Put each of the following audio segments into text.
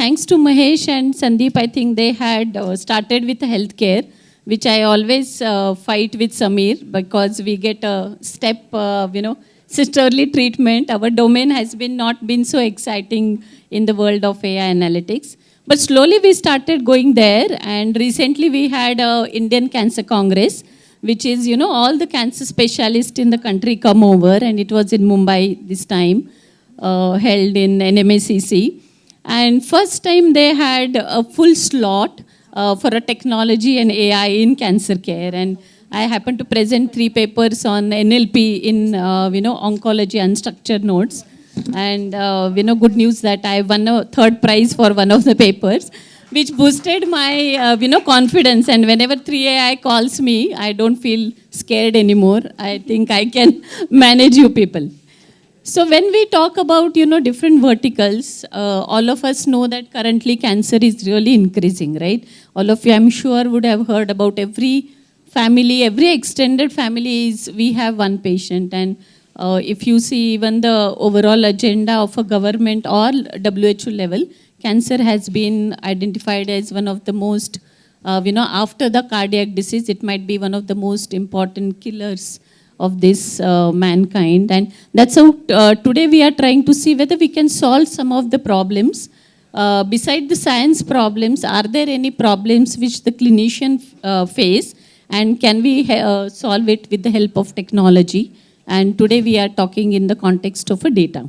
thanks to Mahesh and Sandeep, I think they had started with healthcare, which I always fight with Samir because we get a step, sisterly treatment. Our domain has been not been so exciting in the world of AI analytics. But slowly we started going there, and recently we had a Indian Cancer Congress, which is, all the cancer specialists in the country come over, and it was in Mumbai this time, held in NMACC. And first time they had a full slot for a technology and AI in cancer care. And I happened to present 3 papers on NLP in, oncology unstructured notes. And, good news that I won a 3rd prize for one of the papers, which boosted my, confidence. And whenever 3AI calls me, I don't feel scared anymore. I think I can manage you people. So when we talk about, different verticals, all of us know that currently cancer is really increasing, right? All of you, I'm sure, would have heard about every family, every extended family is, we have one patient. And if you see even the overall agenda of a government or WHO level, cancer has been identified as one of the most, after the cardiac disease, it might be one of the most important killers of this mankind. And that's how today we are trying to see whether we can solve some of the problems. Beside the science problems, are there any problems which the clinician face, and can we solve it with the help of technology? And today we are talking in the context of a data.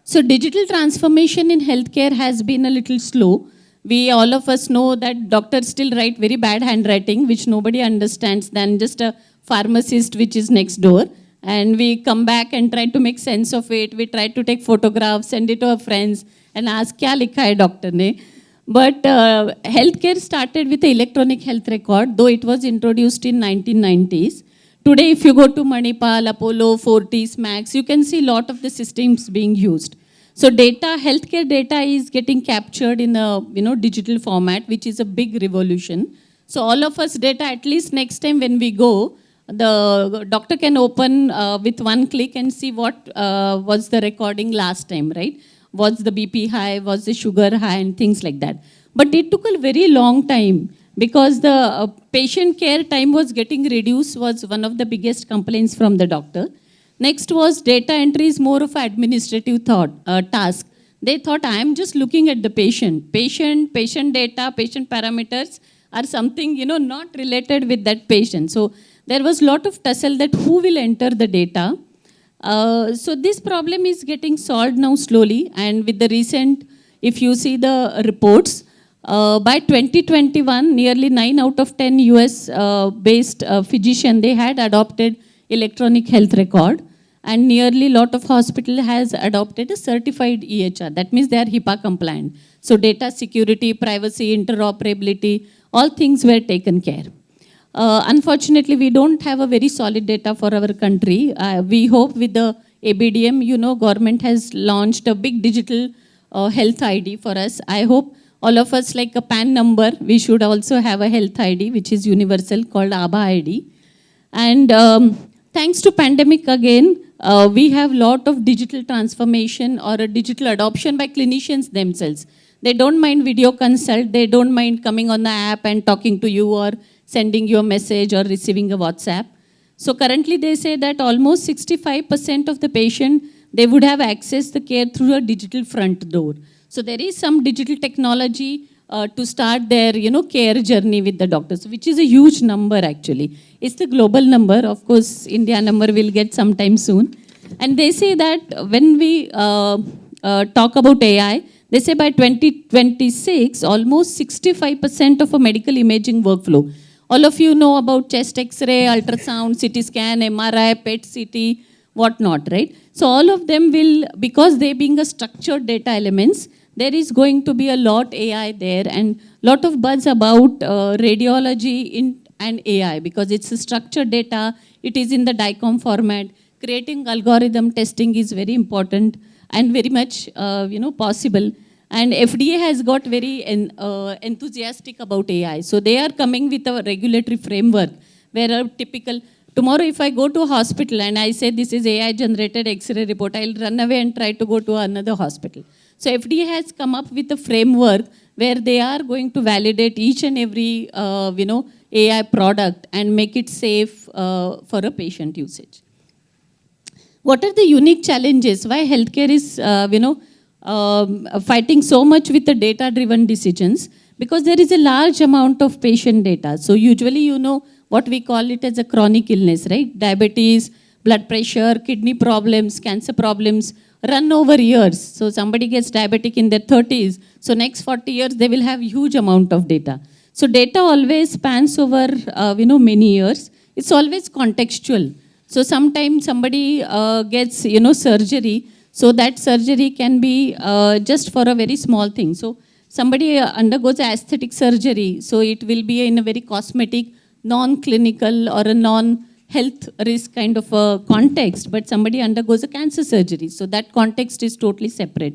So digital transformation in healthcare has been a little slow. We all of us know that doctors still write very bad handwriting, which nobody understands than just a pharmacist which is next door. And we come back and try to make sense of it. We try to take photographs, send it to our friends and ask, kya likha hai doctor ne? But healthcare started with the electronic health record, though it was introduced in 1990s. Today, if you go to Manipal, Apollo, Fortis, Max, you can see a lot of the systems being used. So data, healthcare data is getting captured in a digital format, which is a big revolution. So all of us data, at least next time when we go, the doctor can open with one click and see what was the recording last time, right? Was the BP high, was the sugar high, and things like that. But it took a very long time because the patient care time was getting reduced, was one of the biggest complaints from the doctor. Next was data entry is more of an administrative task. They thought, I am just looking at the patient. Patient data, patient parameters are something, not related with that patient. So there was a lot of tussle that who will enter the data. So this problem is getting solved now slowly. And with the recent, if you see the reports, by 2021, nearly 9 out of 10 US-based physicians, they had adopted electronic health record, and nearly lot of hospital has adopted a certified EHR. That means they are HIPAA compliant. So data security, privacy, interoperability, all things were taken care. Unfortunately, we don't have a very solid data for our country. We hope with the ABDM, government has launched a big digital health ID for us. I hope all of us, like a PAN number, we should also have a health ID, which is universal, called ABHA ID. And thanks to pandemic again, we have lot of digital transformation or a digital adoption by clinicians themselves. They don't mind video consult, they don't mind coming on the app and talking to you or sending you a message or receiving a WhatsApp. So currently they say that almost 65% of the patient, they would have accessed the care through a digital front door. So there is some digital technology to start their care journey with the doctors, which is a huge number actually. It's the global number. Of course, India number will get sometime soon. And they say that when we talk about AI, they say by 2026, almost 65% of a medical imaging workflow. All of you know about chest X-ray, ultrasound, CT scan, MRI, PET CT, whatnot, right? So all of them will, because they being a structured data elements, there is going to be a lot AI there and lot of buzz about radiology and AI because it's a structured data, it is in the DICOM format. Creating algorithm testing is very important and very much possible. And FDA has got very enthusiastic about AI. So they are coming with a regulatory framework where a typical Tomorrow, if I go to a hospital and I say this is AI generated X-ray report, I'll run away and try to go to another hospital. So FDA has come up with a framework where they are going to validate each and every, AI product and make it safe for a patient usage. What are the unique challenges? Why healthcare is, fighting so much with the data-driven decisions? Because there is a large amount of patient data. So usually, what we call it as a chronic illness, right? Diabetes, blood pressure, kidney problems, cancer problems run over years. So somebody gets diabetic in their 30s. So next 40 years, they will have huge amount of data. So data always spans over, many years. It's always contextual. So sometimes somebody gets, surgery. So that surgery can be just for a very small thing. So somebody undergoes aesthetic surgery. So it will be in a very cosmetic, non-clinical or a non-health risk kind of a context. But somebody undergoes a cancer surgery. So that context is totally separate.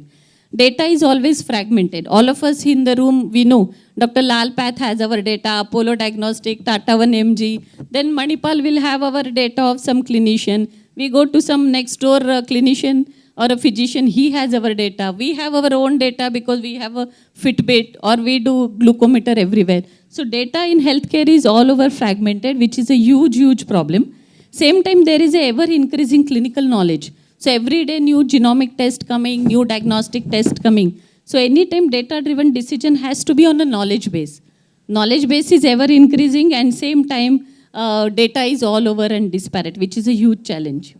Data is always fragmented. All of us in the room, we know Dr. Lal Path has our data, Apollo Diagnostic, Tata 1MG. Then Manipal will have our data of some clinician. We go to some next door clinician or a physician, he has our data. We have our own data because we have a Fitbit or we do glucometer everywhere. So data in healthcare is all over fragmented, which is a huge, huge problem. Same time, there is a ever increasing clinical knowledge. So every day new genomic test coming, new diagnostic test coming. So anytime data-driven decision has to be on a knowledge base. Knowledge base is ever increasing and same time data is all over and disparate, which is a huge challenge.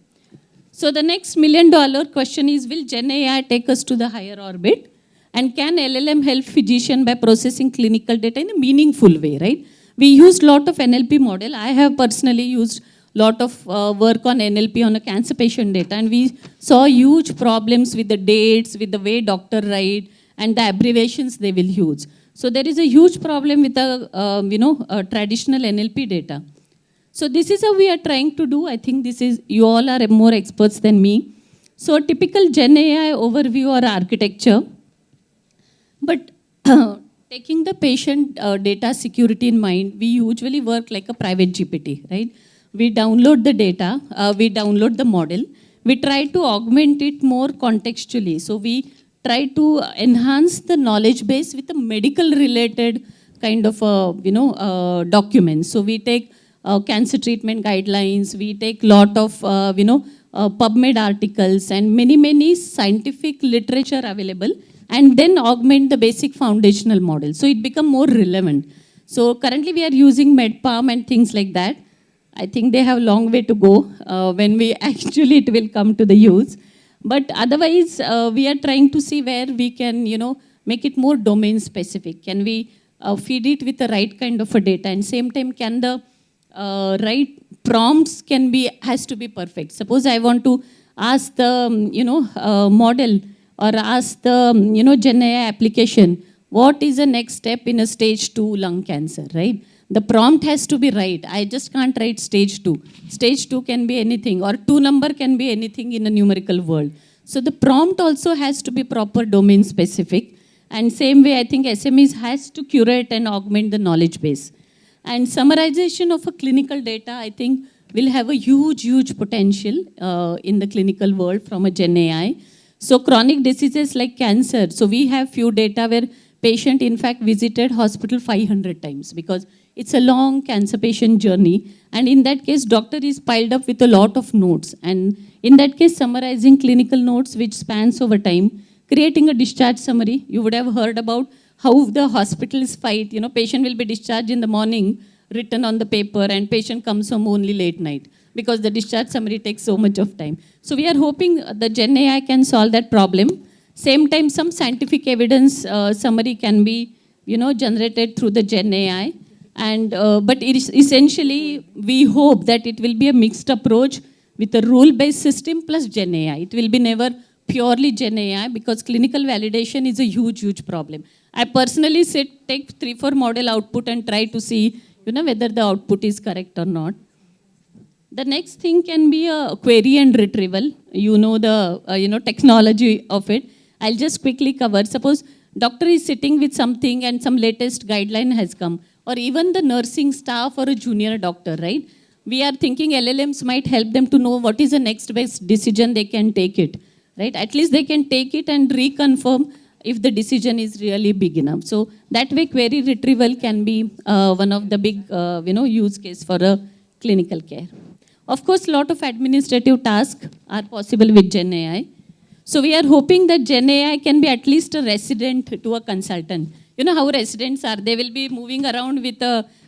So the next $1 million question is, will Gen AI take us to the higher orbit? And can LLM help physician by processing clinical data in a meaningful way, right? We used a lot of NLP model. I have personally used lot of work on NLP on a cancer patient data, and we saw huge problems with the dates, with the way doctor write, and the abbreviations they will use. So there is a huge problem with the traditional NLP data. So this is how we are trying to do. I think this is, you all are more experts than me. So typical Gen AI overview or architecture, but taking the patient data security in mind, we usually work like a private GPT, right? We download the data, we download the model, we try to augment it more contextually. So we try to enhance the knowledge base with a medical related kind of documents. So we take cancer treatment guidelines, we take lot of PubMed articles and many scientific literature available, and then augment the basic foundational model. So it become more relevant. So currently we are using MedPalm and things like that. I think they have a long way to go when we actually it will come to the use. But otherwise, we are trying to see where we can, make it more domain specific. Can we feed it with the right kind of a data? And same time, can the right prompts has to be perfect. Suppose I want to ask the, model or ask the, Gen AI application, what is the next step in a stage 2 lung cancer, right? The prompt has to be right. I just can't write stage 2. Stage 2 can be anything, or 2 number can be anything in a numerical world. So the prompt also has to be proper domain specific. And same way, I think SMEs has to curate and augment the knowledge base. And summarization of a clinical data, I think, will have a huge, huge potential in the clinical world from a Gen AI. So chronic diseases like cancer. So we have few data where patient, in fact, visited hospital 500 times because it's a long cancer patient journey. And in that case, doctor is piled up with a lot of notes. And in that case, summarizing clinical notes which spans over time, creating a discharge summary. You would have heard about how the hospitals fight. Patient will be discharged in the morning, written on the paper, and patient comes home only late night because the discharge summary takes so much of time. So we are hoping the Gen AI can solve that problem. Same time, some scientific evidence summary can be, generated through the Gen AI. And but it is essentially, we hope that it will be a mixed approach with a rule-based system plus Gen AI. It will be never purely Gen AI because clinical validation is a huge, huge problem. I personally take 3-4 model output and try to see, whether the output is correct or not. The next thing can be a query and retrieval. The technology of it. I'll just quickly cover. Suppose doctor is sitting with something and some latest guideline has come, or even the nursing staff or a junior doctor, right? we are thinking LLMs might help them to know what is the next best decision they can take it, right? At least they can take it and reconfirm if the decision is really big enough. So that way query retrieval can be one of the big use case for a clinical care. Of course, a lot of administrative tasks are possible with Gen AI. So we are hoping that Gen AI can be at least a resident to a consultant. You know how residents are, they will be moving around with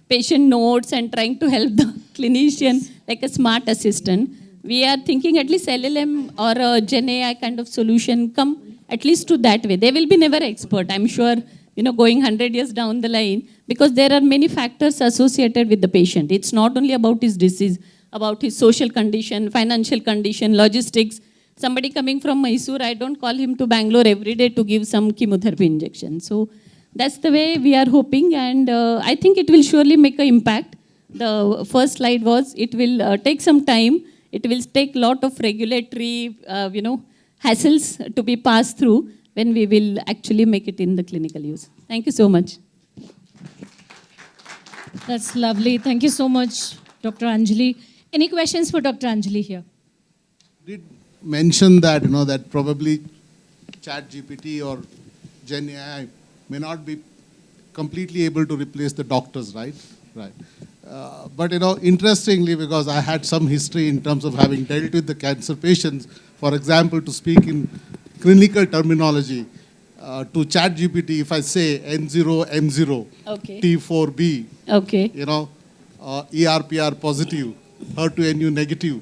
patient notes and trying to help the clinician like a smart assistant. We are thinking at least LLM or a Gen AI kind of solution come at least to that way. They will be never expert, I'm sure, going 100 years down the line, because there are many factors associated with the patient. It's not only about his disease, about his social condition, financial condition, logistics. Somebody coming from Mysore, I don't call him to Bangalore every day to give some chemotherapy injection. So that's the way we are hoping, and I think it will surely make an impact. The first slide was, it will take some time. It will take a lot of regulatory, hassles to be passed through when we will actually make it in the clinical use. Thank you so much. That's lovely. Thank you so much, Dr. Anjali. Any questions for Dr. Anjali here? Did mention that, that probably ChatGPT or Gen AI may not be completely able to replace the doctors, right? Right. But, interestingly, because I had some history in terms of having dealt with the cancer patients, for example, to speak in clinical terminology, to ChatGPT, if I say N0, M0, Okay. T4B, Okay. ERPR positive, HER2-NU negative,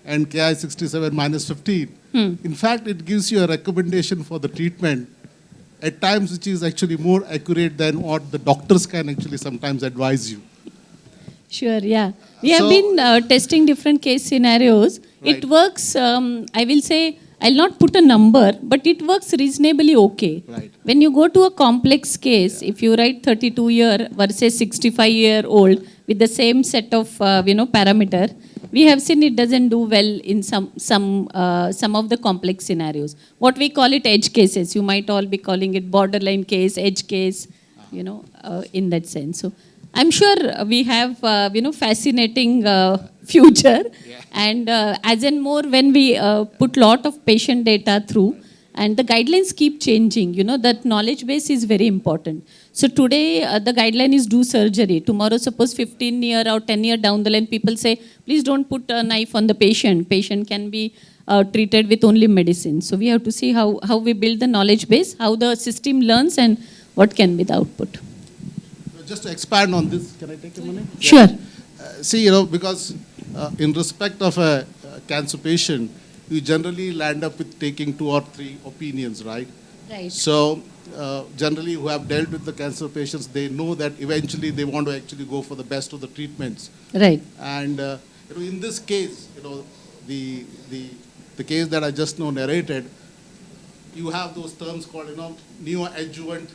and Ki67 minus 15. In fact, it gives you a recommendation for the treatment at times which is actually more accurate than what the doctors can actually sometimes advise you. Sure, yeah. We have been testing different case scenarios. Right. It works, I will say, I'll not put a number, but it works reasonably okay. Right. When you go to a complex case, if you write 32-year versus 65-year-old with the same set of, parameter, we have seen it doesn't do well in some of the complex scenarios. What we call it edge cases. You might all be calling it borderline case, edge case, in that sense. So I'm sure we have, fascinating future. Yeah. And as in more when we put lot of patient data through, and the guidelines keep changing, that knowledge base is very important. So today the guideline is do surgery. Tomorrow, suppose 15 year or 10 year down the line, people say, please don't put a knife on the patient. Patient can be treated with only medicine. So we have to see how we build the knowledge base, how the system learns, and what can be the output. Just to expand on this, can I take a minute? Sure. See, because in respect of a cancer patient, you generally land up with taking 2 or 3 opinions, right? Right. So generally who have dealt with the cancer patients, they know that eventually they want to actually go for the best of the treatments. Right. And in this case, the case that I just now narrated, you have those terms called, neoadjuvant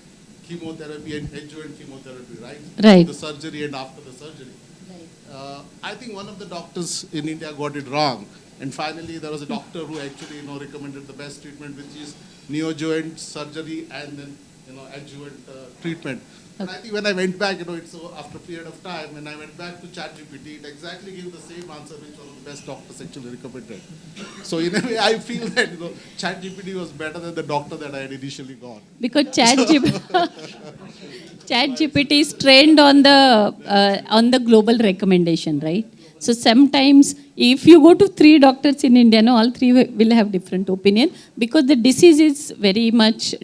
chemotherapy and adjuvant chemotherapy, right? Right. The surgery and after the surgery. Right. I think one of the doctors in India got it wrong. And finally, there was a doctor who actually, recommended the best treatment, which is neoadjuvant surgery and then, adjuvant treatment. And I think when I went back, it's after a period of time, when I went back to ChatGPT, it exactly gave the same answer which one of the best doctors actually recommended. So in a way, I feel that, ChatGPT was better than the doctor that I had initially got. Because ChatGPT is trained on the global recommendation, right? So sometimes if you go to 3 doctors in India, all 3 will have different opinion, because the disease is very much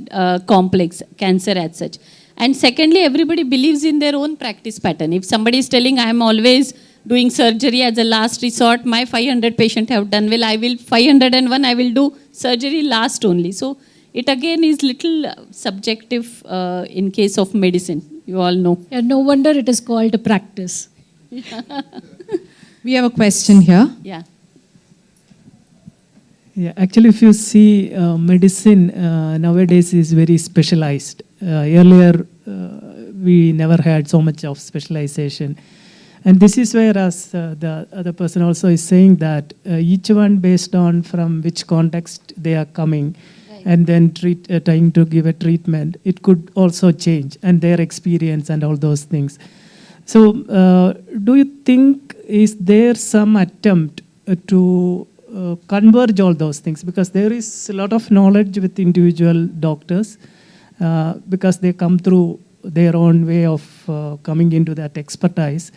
complex, cancer as such. And secondly, everybody believes in their own practice pattern. If somebody is telling, I am always doing surgery as a last resort, my 500 patients have done well, 501, I will do surgery last only. So it again is little subjective in case of medicine, you all know. Yeah, no wonder it is called a practice. We have a question here. Yeah. Yeah, actually, if you see medicine nowadays is very specialized. Earlier, we never had so much of specialization. And this is where, as the other person also is saying, that each one based on from which context they are coming, right, and then trying to give a treatment, it could also change, and their experience and all those things. So do you think is there some attempt to converge all those things? Because there is a lot of knowledge with individual doctors because they come through their own way of coming into that expertise.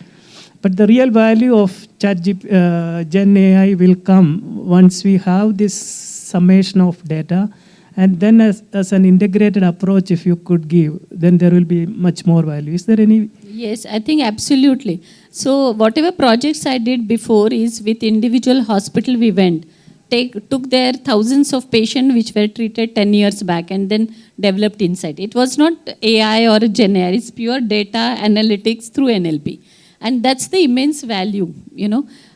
But the real value of Gen AI will come once we have this summation of data, and then as an integrated approach, if you could give, then there will be much more value. Is there any? Yes, I think absolutely. So whatever projects I did before is with individual hospital we went, took their thousands of patients which were treated 10 years back and then developed insight. It was not AI or Gen AI, it's pure data analytics through NLP. And that's the immense value,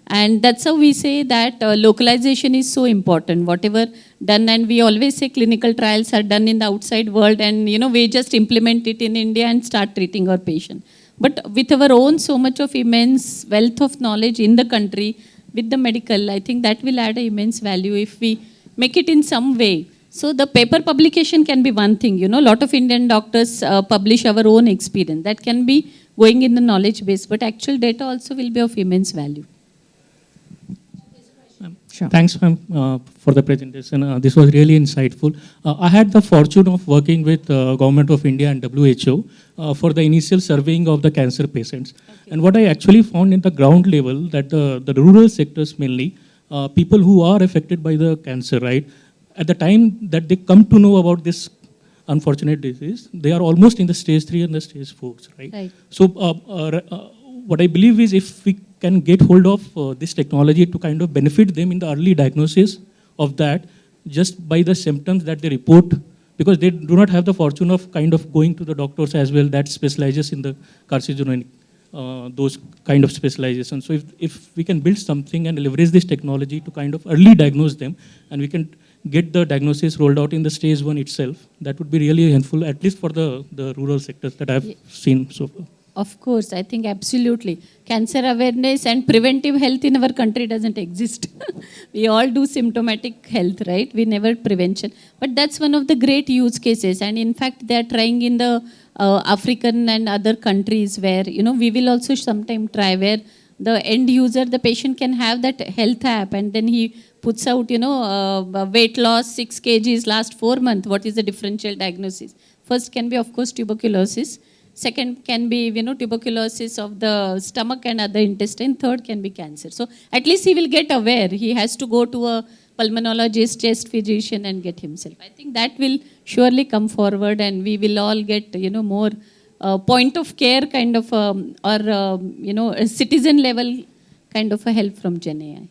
And that's how we say that localization is so important. Whatever done, and we always say clinical trials are done in the outside world and, we just implement it in India and start treating our patient. But with our own so much of immense wealth of knowledge in the country, with the medical, I think that will add an immense value if we make it in some way. So the paper publication can be one thing, a lot of Indian doctors publish our own experience. That can be going in the knowledge base, but actual data also will be of immense value. Sure. Thanks, ma'am, for the presentation. This was really insightful. I had the fortune of working with Government of India and WHO for the initial surveying of the cancer patients. Okay. And what I actually found in the ground level that the rural sectors mainly, people who are affected by the cancer, right? At the time that they come to know about this unfortunate disease, they are almost in the stage 3 and the stage 4, right? Right. So what I believe is if we can get hold of this technology to kind of benefit them in the early diagnosis of that, just by the symptoms that they report, because they do not have the fortune of kind of going to the doctors as well that specializes in the carcinogenic, those kind of specializations. So if we can build something and leverage this technology to kind of early diagnose them, and we can get the diagnosis rolled out in the stage 1 itself, that would be really helpful, at least for the rural sectors that I've seen so far. Of course, I think absolutely. Cancer awareness and preventive health in our country doesn't exist. We all do symptomatic health, right? We never prevention. But that's one of the great use cases. And in fact, they're trying in the African and other countries where, we will also sometime try where the end user, the patient can have that health app and then he puts out, weight loss, 6 kgs last 4 months. What is the differential diagnosis? First can be, of course, tuberculosis. Second can be, tuberculosis of the stomach and other intestine. Third can be cancer. So at least he will get aware. He has to go to a pulmonologist, chest physician and get himself. I think that will surely come forward and we will all get, more point of care kind of, or, a citizen level kind of a help from Gen AI.